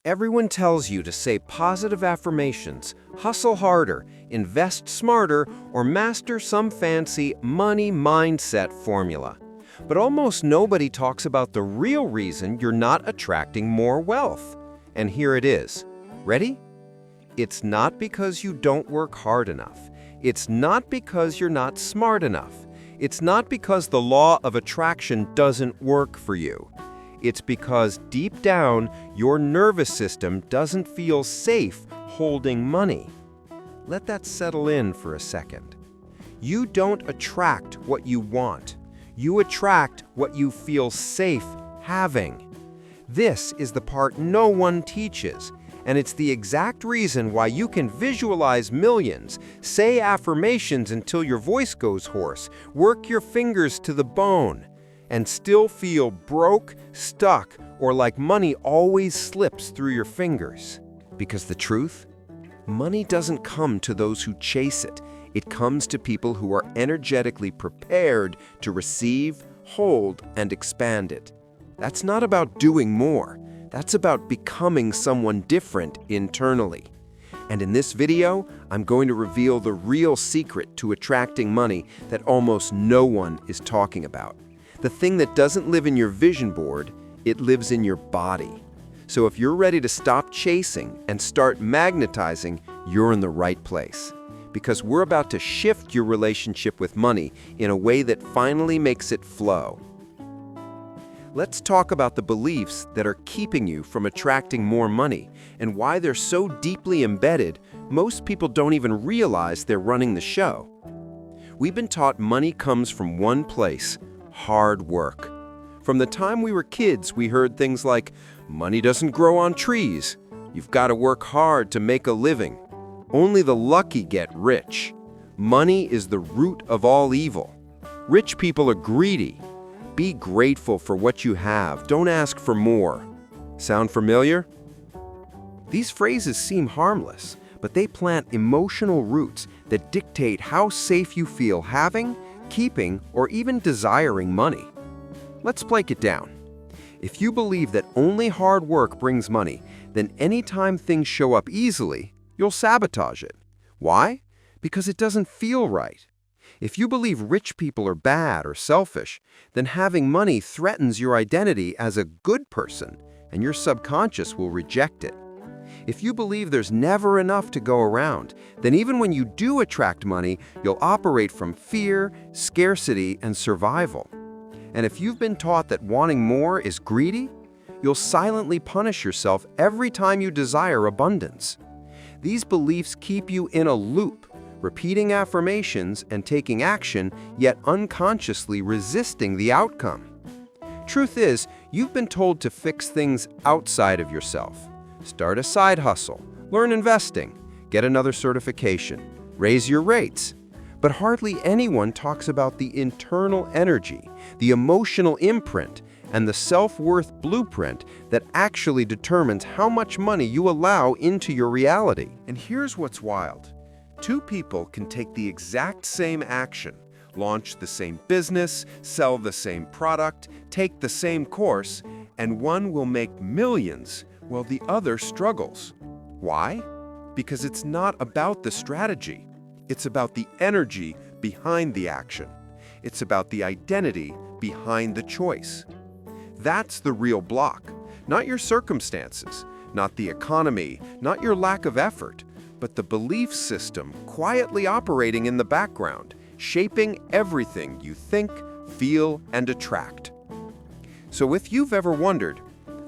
Everyone tells you to say positive affirmations, hustle harder, invest smarter, or master some fancy money mindset formula. But almost nobody talks about the real reason you're not attracting more wealth. And here it is. Ready? It's not because you don't work hard enough. It's not because you're not smart enough. It's not because the law of attraction doesn't work for you. It's because deep down, your nervous system doesn't feel safe holding money. Let that settle in for a second. You don't attract what you want. You attract what you feel safe having. This is the part no one teaches, and it's the exact reason why you can visualize millions, say affirmations until your voice goes hoarse, work your fingers to the bone, and still feel broke, stuck, or like money always slips through your fingers. Because the truth? Money doesn't come to those who chase it. It comes to people who are energetically prepared to receive, hold, and expand it. That's not about doing more. That's about becoming someone different internally. And in this video, I'm going to reveal the real secret to attracting money that almost no one is talking about. The thing that doesn't live in your vision board, it lives in your body. So if you're ready to stop chasing and start magnetizing, you're in the right place. Because we're about to shift your relationship with money in a way that finally makes it flow. Let's talk about the beliefs that are keeping you from attracting more money and why they're so deeply embedded, most people don't even realize they're running the show. We've been taught money comes from one place: hard work. From the time we were kids, we heard things like, money doesn't grow on trees. You've got to work hard to make a living. Only the lucky get rich. Money is the root of all evil. Rich people are greedy. Be grateful for what you have. Don't ask for more. Sound familiar? These phrases seem harmless, but they plant emotional roots that dictate how safe you feel having, keeping, or even desiring money. Let's break it down. If you believe that only hard work brings money, then anytime things show up easily, you'll sabotage it. Why? Because it doesn't feel right. If you believe rich people are bad or selfish, then having money threatens your identity as a good person, and your subconscious will reject it. If you believe there's never enough to go around, then even when you do attract money, you'll operate from fear, scarcity, and survival. And if you've been taught that wanting more is greedy, you'll silently punish yourself every time you desire abundance. These beliefs keep you in a loop, repeating affirmations and taking action, yet unconsciously resisting the outcome. Truth is, you've been told to fix things outside of yourself. Start a side hustle, learn investing, get another certification, raise your rates. But hardly anyone talks about the internal energy, the emotional imprint, and the self-worth blueprint that actually determines how much money you allow into your reality. And here's what's wild. Two people can take the exact same action, launch the same business, sell the same product, take the same course, and one will make millions while the other struggles. Why? Because it's not about the strategy. It's about the energy behind the action. It's about the identity behind the choice. That's the real block, not your circumstances, not the economy, not your lack of effort, but the belief system quietly operating in the background, shaping everything you think, feel, and attract. So if you've ever wondered,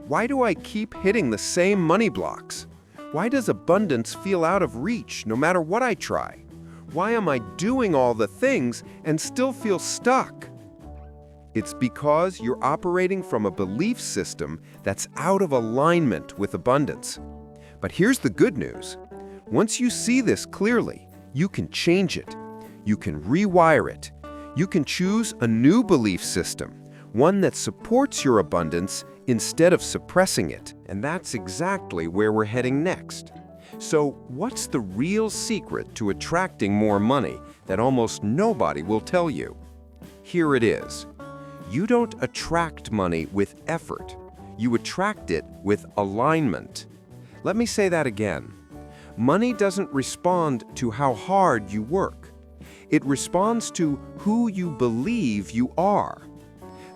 why do I keep hitting the same money blocks? Why does abundance feel out of reach no matter what I try? Why am I doing all the things and still feel stuck? It's because you're operating from a belief system that's out of alignment with abundance. But here's the good news. Once you see this clearly, you can change it. You can rewire it. You can choose a new belief system, one that supports your abundance instead of suppressing it. And that's exactly where we're heading next. So what's the real secret to attracting more money that almost nobody will tell you? Here it is. You don't attract money with effort. You attract it with alignment. Let me say that again. Money doesn't respond to how hard you work. It responds to who you believe you are.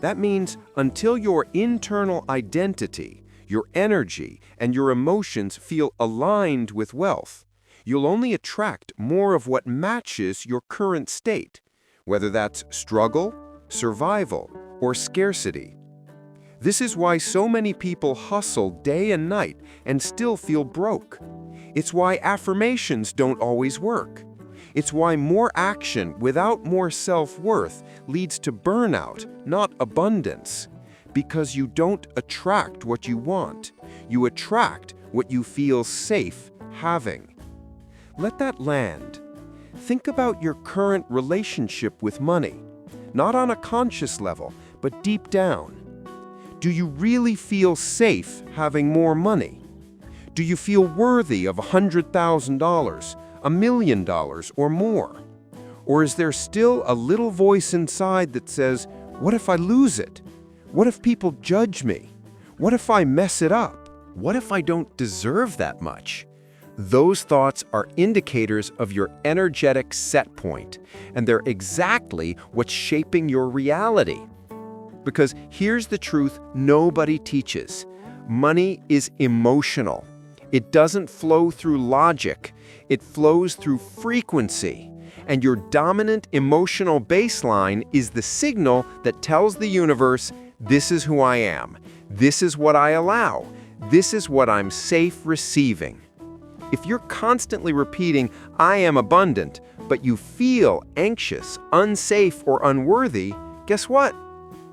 That means until your internal identity, your energy, and your emotions feel aligned with wealth, you'll only attract more of what matches your current state, whether that's struggle, survival, or scarcity. This is why so many people hustle day and night and still feel broke. It's why affirmations don't always work. It's why more action without more self-worth leads to burnout, not abundance. Because you don't attract what you want. You attract what you feel safe having. Let that land. Think about your current relationship with money, not on a conscious level, but deep down. Do you really feel safe having more money? Do you feel worthy of $100,000, $1 million, or more? Or is there still a little voice inside that says, what if I lose it? What if people judge me? What if I mess it up? What if I don't deserve that much? Those thoughts are indicators of your energetic set point, and they're exactly what's shaping your reality. Because here's the truth nobody teaches. Money is emotional. It doesn't flow through logic. It flows through frequency. And your dominant emotional baseline is the signal that tells the universe, this is who I am. This is what I allow. This is what I'm safe receiving. If you're constantly repeating, I am abundant, but you feel anxious, unsafe, or unworthy, guess what?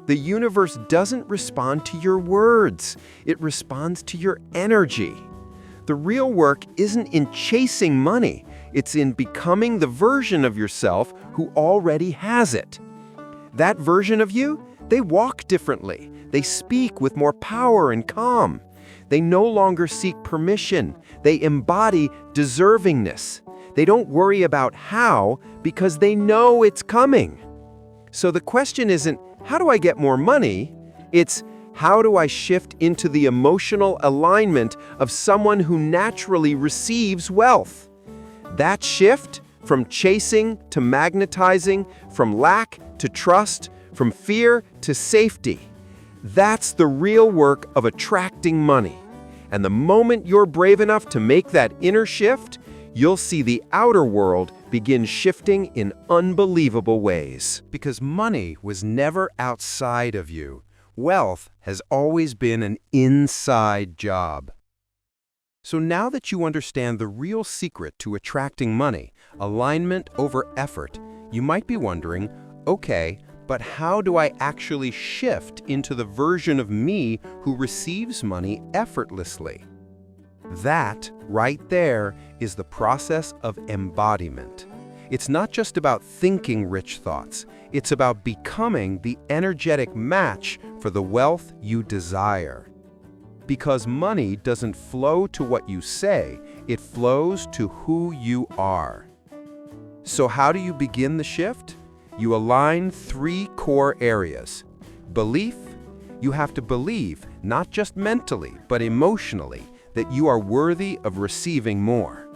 The universe doesn't respond to your words. It responds to your energy. The real work isn't in chasing money. It's in becoming the version of yourself who already has it. That version of you, they walk differently. They speak with more power and calm. They no longer seek permission. They embody deservingness. They don't worry about how because they know it's coming. So the question isn't, how do I get more money? It's, how do I shift into the emotional alignment of someone who naturally receives wealth? That shift, from chasing to magnetizing, from lack to trust, from fear to safety, that's the real work of attracting money. And the moment you're brave enough to make that inner shift, you'll see the outer world begin shifting in unbelievable ways. Because money was never outside of you. Wealth has always been an inside job. So now that you understand the real secret to attracting money, alignment over effort, you might be wondering, okay, but how do I actually shift into the version of me who receives money effortlessly? That, right there, is the process of embodiment. It's not just about thinking rich thoughts. It's about becoming the energetic match for the wealth you desire. Because money doesn't flow to what you say, it flows to who you are. So how do you begin the shift? You align 3 core areas. Belief. You have to believe, not just mentally, but emotionally, that you are worthy of receiving more.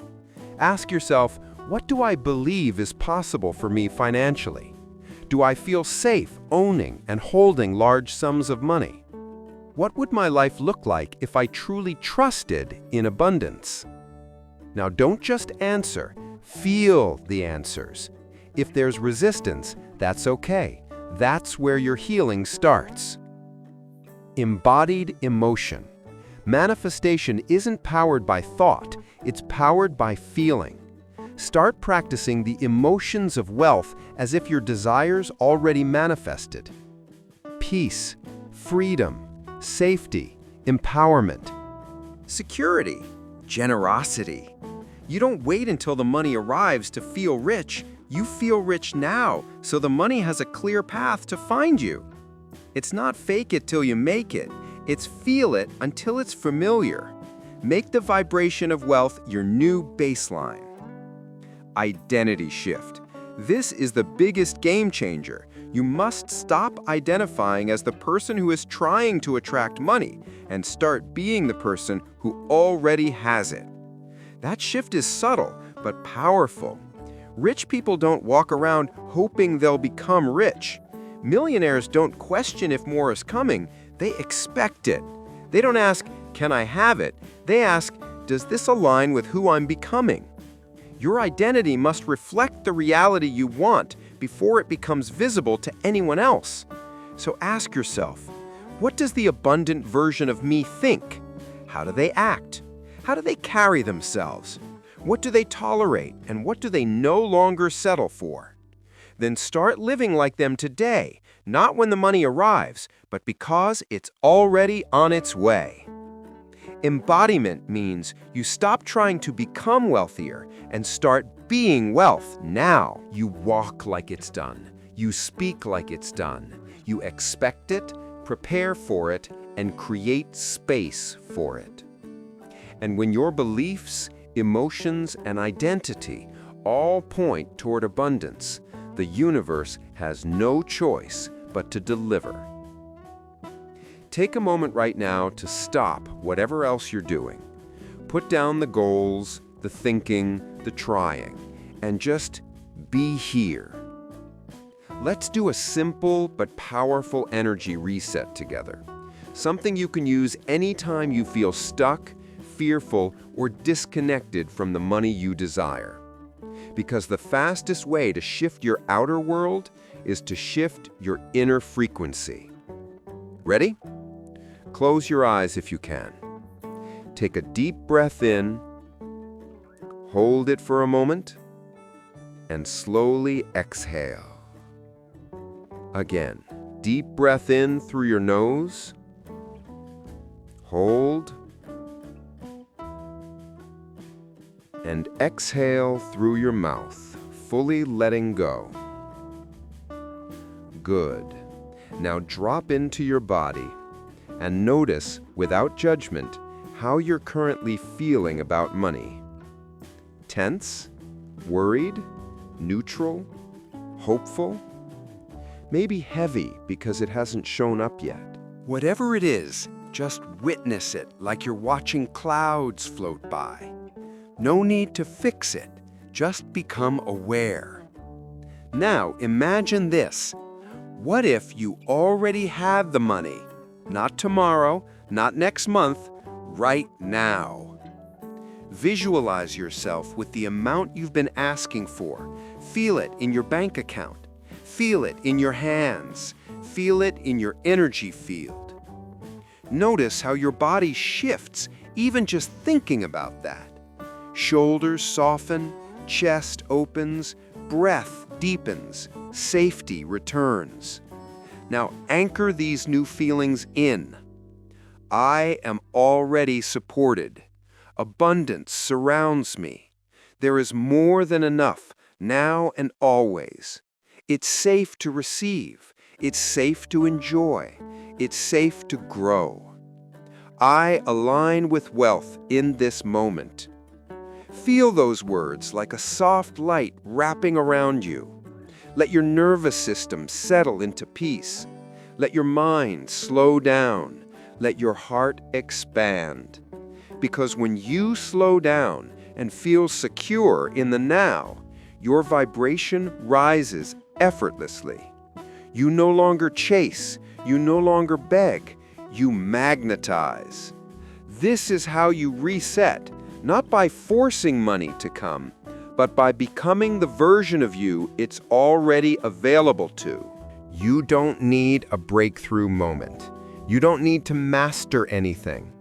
Ask yourself, what do I believe is possible for me financially? Do I feel safe owning and holding large sums of money? What would my life look like if I truly trusted in abundance? Now, don't just answer, feel the answers. If there's resistance, that's okay. That's where your healing starts. Embodied emotion. Manifestation isn't powered by thought, it's powered by feeling. Start practicing the emotions of wealth as if your desires already manifested. Peace, freedom, safety, empowerment. Security, generosity. You don't wait until the money arrives to feel rich. You feel rich now, so the money has a clear path to find you. It's not fake it till you make it. It's feel it until it's familiar. Make the vibration of wealth your new baseline. Identity shift. This is the biggest game changer. You must stop identifying as the person who is trying to attract money and start being the person who already has it. That shift is subtle, but powerful. Rich people don't walk around hoping they'll become rich. Millionaires don't question if more is coming, they expect it. They don't ask, "Can I have it?" They ask, "Does this align with who I'm becoming?" Your identity must reflect the reality you want before it becomes visible to anyone else. So ask yourself, what does the abundant version of me think? How do they act? How do they carry themselves? What do they tolerate, and what do they no longer settle for? Then start living like them today, not when the money arrives, but because it's already on its way. Embodiment means you stop trying to become wealthier and start being wealth now. You walk like it's done. You speak like it's done. You expect it, prepare for it, and create space for it. And when your beliefs, emotions, and identity all point toward abundance, the universe has no choice but to deliver. Take a moment right now to stop whatever else you're doing. Put down the goals, the thinking, the trying, and just be here. Let's do a simple but powerful energy reset together. Something you can use anytime you feel stuck, fearful, or disconnected from the money you desire. Because the fastest way to shift your outer world is to shift your inner frequency. Ready? Close your eyes if you can. Take a deep breath in, hold it for a moment, and slowly exhale. Again, deep breath in through your nose, hold, and exhale through your mouth, fully letting go. Good. Now drop into your body and notice, without judgment, how you're currently feeling about money. Tense? Worried? Neutral? Hopeful? Maybe heavy because it hasn't shown up yet. Whatever it is, just witness it like you're watching clouds float by. No need to fix it, just become aware. Now imagine this. What if you already had the money? Not tomorrow, not next month, right now. Visualize yourself with the amount you've been asking for. Feel it in your bank account. Feel it in your hands. Feel it in your energy field. Notice how your body shifts even just thinking about that. Shoulders soften, chest opens, breath deepens, safety returns. Now anchor these new feelings in. I am already supported. Abundance surrounds me. There is more than enough, now and always. It's safe to receive. It's safe to enjoy. It's safe to grow. I align with wealth in this moment. Feel those words like a soft light wrapping around you. Let your nervous system settle into peace. Let your mind slow down. Let your heart expand. Because when you slow down and feel secure in the now, your vibration rises effortlessly. You no longer chase. You no longer beg. You magnetize. This is how you reset, not by forcing money to come, but by becoming the version of you it's already available to. You don't need a breakthrough moment. You don't need to master anything.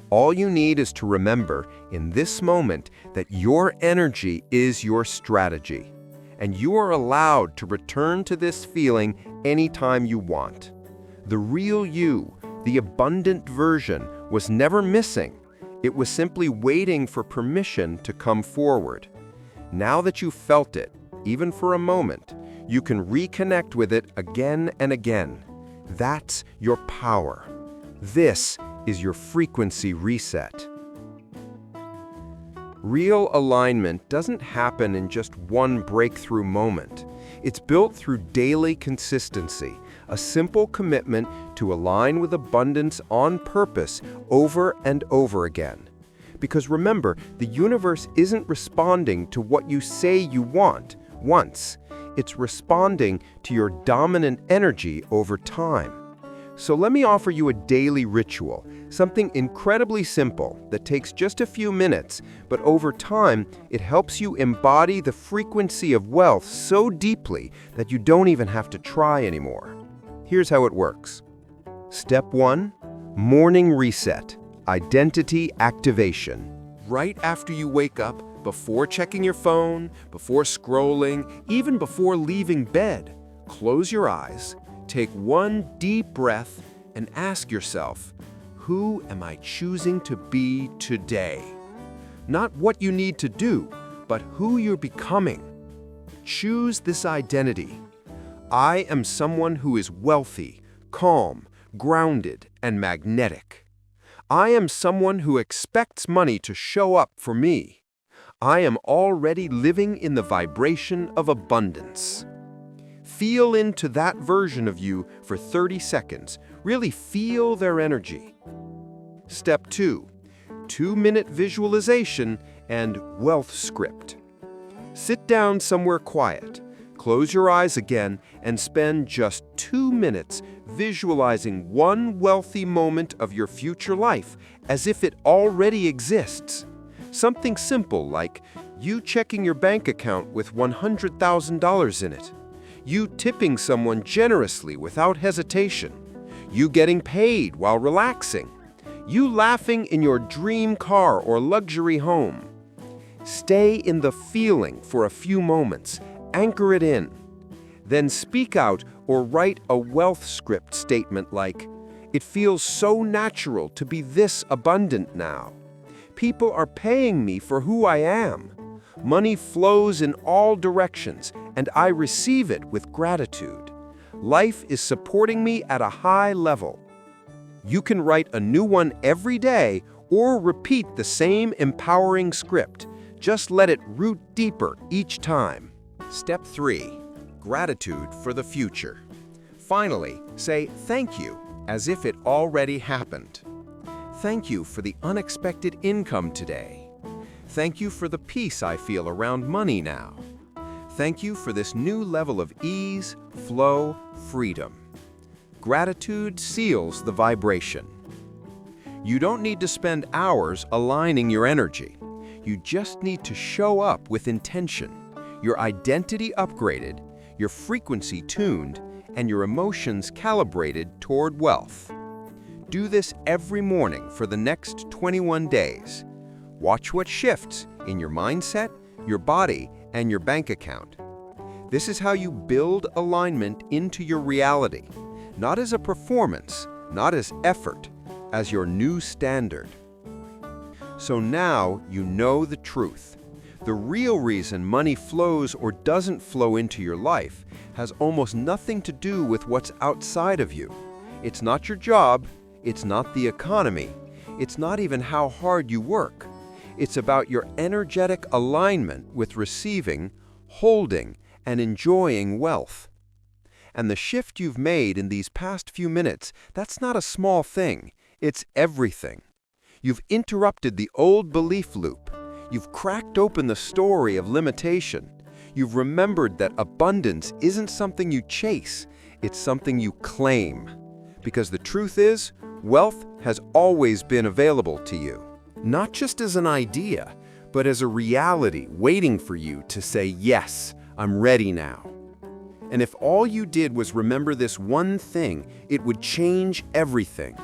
All you need is to remember in this moment that your energy is your strategy, and you are allowed to return to this feeling anytime you want. The real you, the abundant version, was never missing. It was simply waiting for permission to come forward. Now that you've felt it, even for a moment, you can reconnect with it again and again. That's your power. This is your frequency reset. Real alignment doesn't happen in just one breakthrough moment. It's built through daily consistency, a simple commitment to align with abundance on purpose over and over again. Because remember, the universe isn't responding to what you say you want once. It's responding to your dominant energy over time. So let me offer you a daily ritual, something incredibly simple that takes just a few minutes, but over time, it helps you embody the frequency of wealth so deeply that you don't even have to try anymore. Here's how it works. Step 1, morning reset, identity activation. Right after you wake up, before checking your phone, before scrolling, even before leaving bed, close your eyes, take one deep breath, and ask yourself, who am I choosing to be today? Not what you need to do, but who you're becoming. Choose this identity. I am someone who is wealthy, calm, grounded, and magnetic. I am someone who expects money to show up for me. I am already living in the vibration of abundance. Feel into that version of you for 30 seconds. Really feel their energy. Step 2, 2-minute visualization and wealth script. Sit down somewhere quiet, close your eyes again, and spend just 2 minutes visualizing one wealthy moment of your future life as if it already exists. Something simple like you checking your bank account with $100,000 in it. You tipping someone generously without hesitation. You getting paid while relaxing. You laughing in your dream car or luxury home. Stay in the feeling for a few moments. Anchor it in. Then speak out or write a wealth script statement like, "It feels so natural to be this abundant now. People are paying me for who I am. Money flows in all directions, and I receive it with gratitude. Life is supporting me at a high level." You can write a new one every day or repeat the same empowering script. Just let it root deeper each time. Step 3, gratitude for the future. Finally, say thank you as if it already happened. Thank you for the unexpected income today. Thank you for the peace I feel around money now. Thank you for this new level of ease, flow, freedom. Gratitude seals the vibration. You don't need to spend hours aligning your energy. You just need to show up with intention, your identity upgraded, your frequency tuned, and your emotions calibrated toward wealth. Do this every morning for the next 21 days. Watch what shifts in your mindset, your body, and your bank account. This is how you build alignment into your reality, not as a performance, not as effort, as your new standard. So now you know the truth. The real reason money flows or doesn't flow into your life has almost nothing to do with what's outside of you. It's not your job, it's not the economy, it's not even how hard you work. It's about your energetic alignment with receiving, holding, and enjoying wealth. And the shift you've made in these past few minutes, that's not a small thing, it's everything. You've interrupted the old belief loop. You've cracked open the story of limitation. You've remembered that abundance isn't something you chase, it's something you claim. Because the truth is, wealth has always been available to you. Not just as an idea, but as a reality waiting for you to say, yes, I'm ready now. And if all you did was remember this one thing, it would change everything.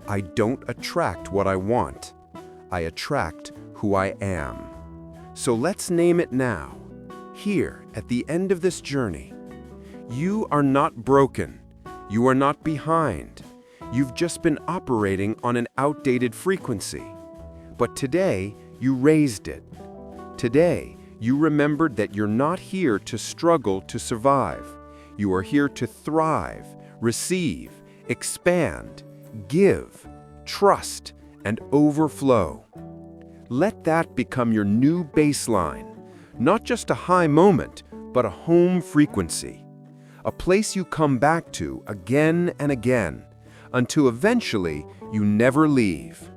I don't attract what I want. I attract who I am. So let's name it now. Here, at the end of this journey, you are not broken. You are not behind. You've just been operating on an outdated frequency. But today, you raised it. Today, you remembered that you're not here to struggle to survive. You are here to thrive, receive, expand, give, trust, and overflow. Let that become your new baseline. Not just a high moment, but a home frequency. A place you come back to again and again, until eventually you never leave.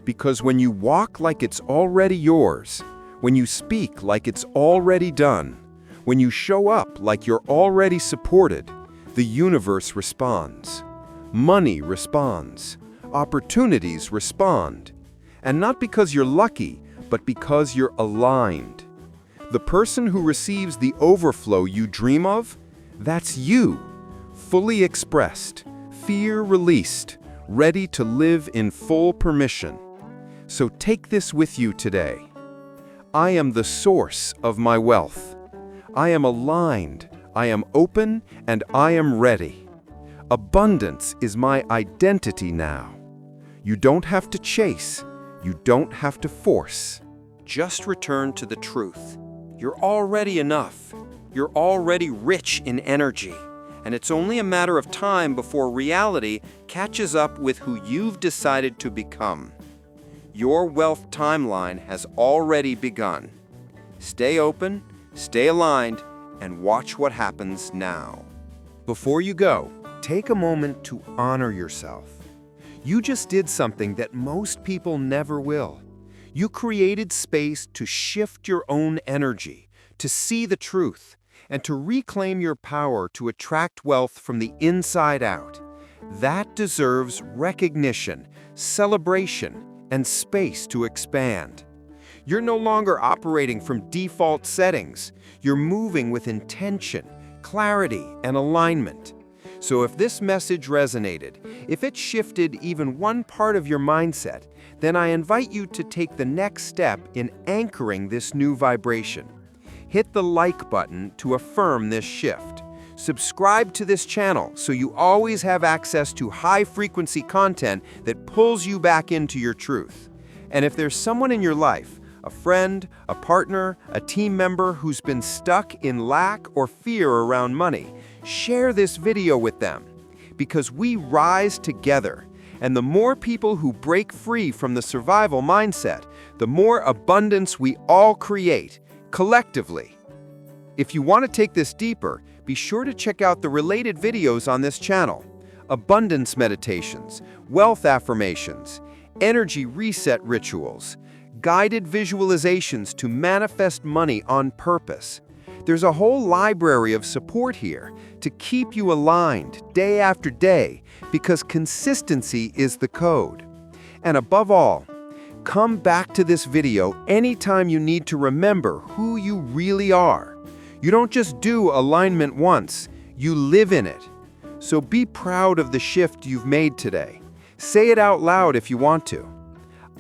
Because when you walk like it's already yours, when you speak like it's already done, when you show up like you're already supported, the universe responds. Money responds. Opportunities respond. And not because you're lucky, but because you're aligned. The person who receives the overflow you dream of, that's you, fully expressed, fear released, ready to live in full permission. So take this with you today. I am the source of my wealth. I am aligned, I am open, and I am ready. Abundance is my identity now. You don't have to chase, you don't have to force. Just return to the truth. You're already enough. You're already rich in energy. And it's only a matter of time before reality catches up with who you've decided to become. Your wealth timeline has already begun. Stay open, stay aligned, and watch what happens now. Before you go, take a moment to honor yourself. You just did something that most people never will. You created space to shift your own energy, to see the truth, and to reclaim your power to attract wealth from the inside out. That deserves recognition, celebration, and space to expand. You're no longer operating from default settings. You're moving with intention, clarity, and alignment. So if this message resonated, if it shifted even one part of your mindset, then I invite you to take the next step in anchoring this new vibration. Hit the like button to affirm this shift. Subscribe to this channel so you always have access to high-frequency content that pulls you back into your truth. And if there's someone in your life, a friend, a partner, a team member who's been stuck in lack or fear around money, share this video with them. Because we rise together, and the more people who break free from the survival mindset, the more abundance we all create, collectively. If you want to take this deeper, be sure to check out the related videos on this channel: abundance meditations, wealth affirmations, energy reset rituals, guided visualizations to manifest money on purpose. There's a whole library of support here to keep you aligned day after day, because consistency is the code. And above all, come back to this video anytime you need to remember who you really are. You don't just do alignment once, you live in it. So be proud of the shift you've made today. Say it out loud if you want to.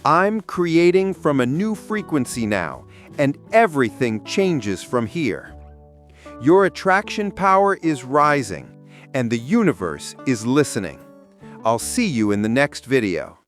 I'm creating from a new frequency now, and everything changes from here. Your attraction power is rising, and the universe is listening. I'll see you in the next video.